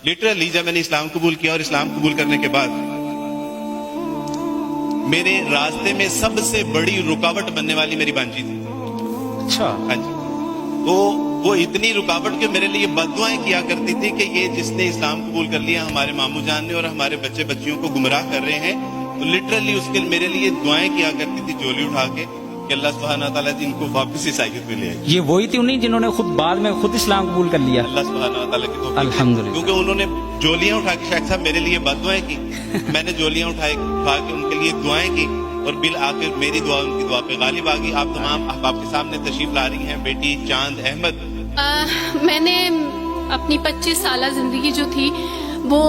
Literally जब मैंने इस्लाम कबूल किया और इस्लाम कबूल करने के बाद मेरे रास्ते में सबसे बड़ी रुकावट बनने वाली मेरी बांजी थी। अच्छा। हाँ जी। तो वो इतनी रुकावट के मेरे लिए बद्दुआएं किया करती थी कि ये जिसने इस्लाम कबूल कर लिया हमारे मामू जान ने और हमारे बच्चे बच्चियों को गुमराह कर रहे हैं, तो लिटरली उसके मेरे लिए दुआएं किया करती थी झोली उठा के कि अल्लाह सुब्हानहू व तआला इनको वापस ईसाईयत में ले आए। ये वही थी उन्हीं जिन्होंने खुद बाद में खुद इस्लाम कबूल कर लिया। अल्लाह सुब्हानहू व तआला की तौफीक। अल्हम्दुलिल्लाह। क्योंकि उन्होंने जोलियां उठा के शायद साहब मेरे लिए बद्दुआएं की, मैंने जोलियां उठा के उनके लिए दुआएं की और बिल आखिर मेरी दुआ उनकी दुआ पे गालिब आ गई। आप तमाम अहबाब के सामने तशरीफ ला रही हैं बेटी चांद अहमद। मैंने अपनी 25 साल जिंदगी जो थी वो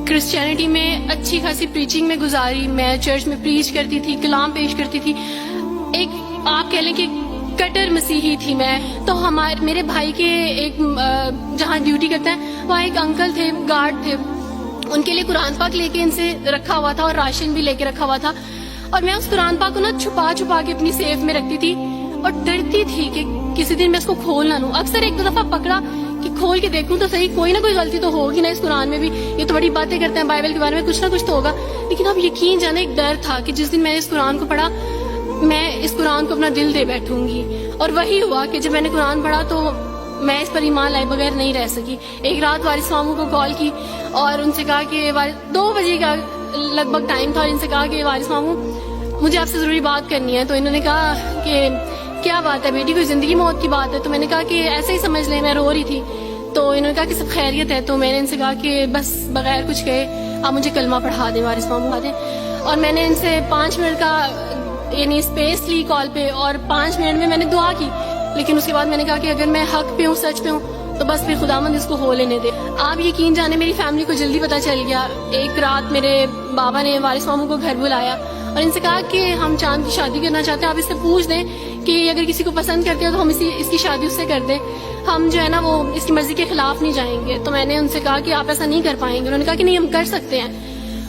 क्रिश्चियनिटी में अच्छी खासी प्रीचिंग में गुजारी। मैं चर्च में प्रीच करती थी, कलाम पेश करती थी। एक आप कह लें कि कट्टर मसीही थी मैं। तो मेरे भाई के एक जहाँ ड्यूटी करते हैं वहाँ एक अंकल थे, गार्ड थे, उनके लिए कुरान पाक लेके इनसे रखा हुआ था और राशन भी लेके रखा हुआ था। और मैं उस कुरान पाक को ना छुपा छुपा के अपनी सेफ में रखती थी और डरती थी कि किसी दिन मैं इसको खोल ना लूं। अक्सर एक दो दफा पकड़ा कि खोल के देखूं तो सही, कोई ना कोई गलती तो होगी ना इस कुरान में भी। ये तो बड़ी बातें करते हैं बाइबल के बारे में, कुछ ना कुछ तो होगा। लेकिन अब यकीन जाने एक डर था कि जिस दिन मैंने इस कुरान को पढ़ा मैं इस कुरान को अपना दिल दे बैठूंगी। और वही हुआ कि जब मैंने कुरान पढ़ा तो मैं इस पर ईमान लाए बगैर नहीं रह सकी। एक रात वारिस मामू को कॉल की और उनसे कहा कि 2 बजे का लगभग टाइम था और इनसे कहा कि वारिस मामू मुझे आपसे जरूरी बात करनी है। तो इन्होंने कहा कि क्या बात है बेटी, कोई जिंदगी मौत की बात है? तो मैंने कहा कि ऐसे ही समझ लें, मैं रो रही थी। तो इन्होंने कहा कि सब खैरियत है। तो मैंने इनसे कहा कि बस बगैर कुछ कहे आप मुझे कलमा पढ़ा दें, वारिस मामू पढ़ा दें। और मैंने इनसे 5 मिनट का यानी स्पेस ली कॉल पे और 5 मिनट में मैंने दुआ की। लेकिन उसके बाद मैंने कहा कि अगर मैं हक पे हूँ, सच पे हूँ, तो बस फिर खुदावंद इसको हो लेने दे। आप यकीन जाने मेरी फैमिली को जल्दी पता चल गया। एक रात मेरे बाबा ने वारिस मामू को घर बुलाया और इनसे कहा कि हम चांद की शादी करना चाहते हैं, आप इससे पूछ दें कि अगर किसी को पसंद करते हो तो हम इसकी शादी उससे कर दें, हम जो है ना वो इसकी मर्जी के खिलाफ नहीं जाएंगे। तो मैंने उनसे कहा कि आप ऐसा नहीं कर पाएंगे। उन्होंने कहा कि नहीं हम कर सकते हैं।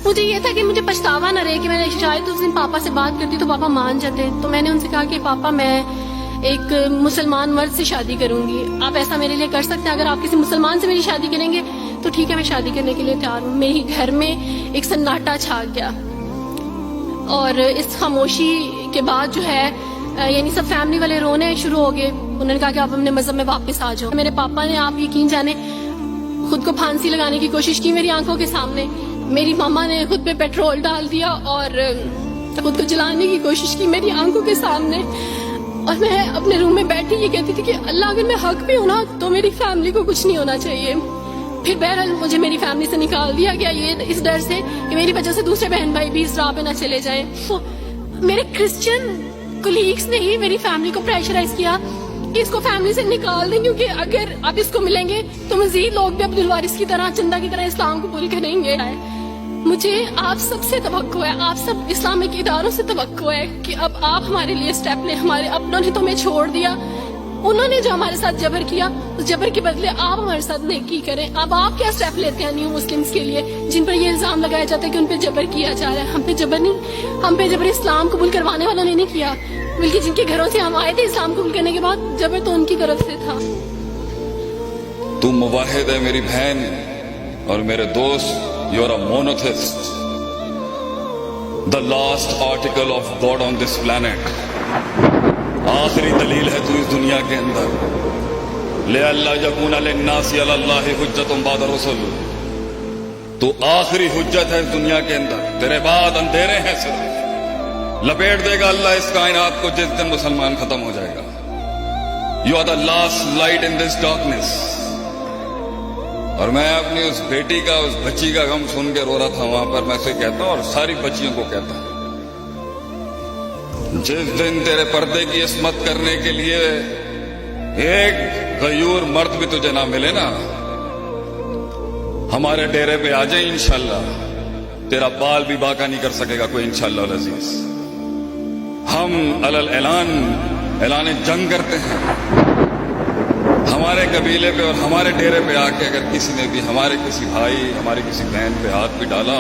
मुझे ये था कि मुझे पछतावा न रहे कि मैंने शायद उस दिन पापा से बात करती तो पापा मान जाते। तो मैंने उनसे कहा कि पापा मैं एक मुसलमान मर्द से शादी करूंगी, आप ऐसा मेरे लिए कर सकते हैं? अगर आप किसी मुसलमान से मेरी शादी करेंगे तो ठीक है, मैं शादी करने के लिए तैयार हूँ। मेरे घर में एक सन्नाटा छा गया और इस खामोशी के बाद जो है यानी सब फैमिली वाले रोने शुरू हो गए। उन्होंने कहा कि आप अपने मजहब में वापस आ जाओ। मेरे पापा ने, आप यकीन जाने, खुद को फांसी लगाने की कोशिश की मेरी आंखों के सामने। मेरी मामा ने खुद पे पेट्रोल डाल दिया और खुद को जलाने की कोशिश की मेरी आंखों के सामने। और मैं अपने रूम में बैठी ये कहती थी कि अल्लाह अगर मैं हक पे हूं ना तो मेरी फैमिली को कुछ नहीं होना चाहिए। फिर बहरहाल मुझे मेरी फैमिली से निकाल दिया गया ये इस डर से कि मेरी वजह से दूसरे बहन भाई भी इस राह पे ना चले जाएं। तो मेरे क्रिश्चियन कोलीग्स ने ही मेरी फैमिली को प्रेशराइज किया कि इसको फैमिली से निकाल दें, क्योंकि अगर आप इसको मिलेंगे तो मजीद लोग भी अब्दुल वारिस की तरह, चंदा की तरह इस्लाम कबूल करेंगे। मुझे आप सबसे तवक्को है, आप सब इस्लामिक इदारों से तवक्को है कि अब आप हमारे लिए स्टेप लें। हमारे अपनों ने तो हमें छोड़ दिया, उन्होंने जो हमारे साथ जबर किया उस जबर के बदले आप हमारे साथ नेकी करें। अब आप क्या स्टेप लेते हैं न्यू मुस्लिम्स के लिए जिन पर ये इल्जाम लगाया जाता है कि उन पे जबर किया जा रहा है? हम पे जबर नहीं, हम पे जबर इस्लाम कबूल करवाने वालों ने नहीं किया, बल्कि जिनके घरों से हम आए थे इस्लाम कबूल करने के बाद जबर तो उनकी तरफ से था। तुम मुवाहिद है मेरी बहन और मेरे दोस्त, you are a monotheist, the last article of God on this planet. आखिरी दलील है तू इस दुनिया के अंदर। ले अल्लाह यकून लिन्नासी अलल्लाहि हुज्जतुन बाद रुsul, तो आखिरी हुज्जत है इस दुनिया के अंदर। तेरे बाद अंधेरे हैं सिर्फ, लपेट देगा अल्लाह इस कायनात को जिस दिन मुसलमान खत्म हो जाएगा। You are the last light in this darkness. और मैं अपनी उस बेटी का, उस बच्ची का गम सुन के रो रहा था वहां पर। मैं उसे कहता हूं और सारी बच्चियों को कहता हूं, जिस दिन तेरे पर्दे की इस्मत करने के लिए एक गयूर मर्द भी तुझे ना मिले ना, हमारे डेरे पे आ जाए इंशाल्लाह, तेरा बाल भी बाका नहीं कर सकेगा कोई इंशाल्लाह अजीज। हम अलल ऐलान जंग करते हैं। हमारे कबीले पे और हमारे डेरे पे आके अगर किसी ने भी हमारे किसी भाई, हमारी किसी बहन पे हाथ भी डाला,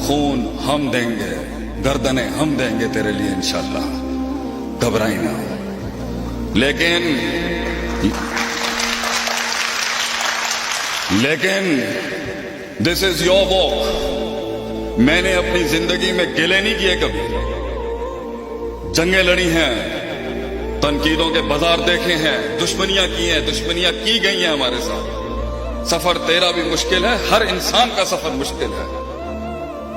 खून हम देंगे, गर्दनें हम देंगे तेरे लिए इंशाल्लाह, घबराई ना। लेकिन लेकिन दिस इज योर वॉक। मैंने अपनी जिंदगी में गिले नहीं किए कभी, जंगें लड़ी हैं, तनकीदों के बाजार देखे हैं, दुश्मनियां की हैं, दुश्मनियां की गई हैं हमारे साथ। सफर तेरा भी मुश्किल है, हर इंसान का सफर मुश्किल है।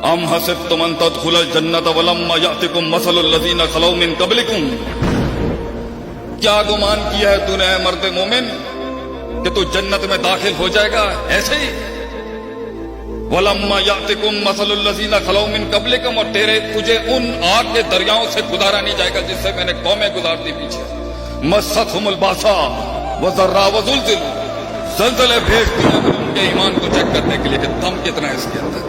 अम हसिबतुम अन तदखुलल जन्नत वलम्मा यातिकुम मसलुल लज़ीना खलौ मिन क़ब्लिकुम। क्या गुमान किया है तूने ऐ मर्द मोमिन कि तू जन्नत में दाखिल हो जाएगा ऐसे ही? वलम्मा यातिकुम मसलुल लज़ीना खलौ मिन क़ब्लिकुम, और तुझे उन आग के दरियाओं से गुजारा नहीं जाएगा जिससे मैंने कौमें गुजार दी पीछे। मस्सतहुमुल बासा वज़र्रा वज़ुल्ज़िलू, ज़लज़ले भेज दिए उनके ईमान को चेक करने के लिए कि दम कितना है इसके अंदर।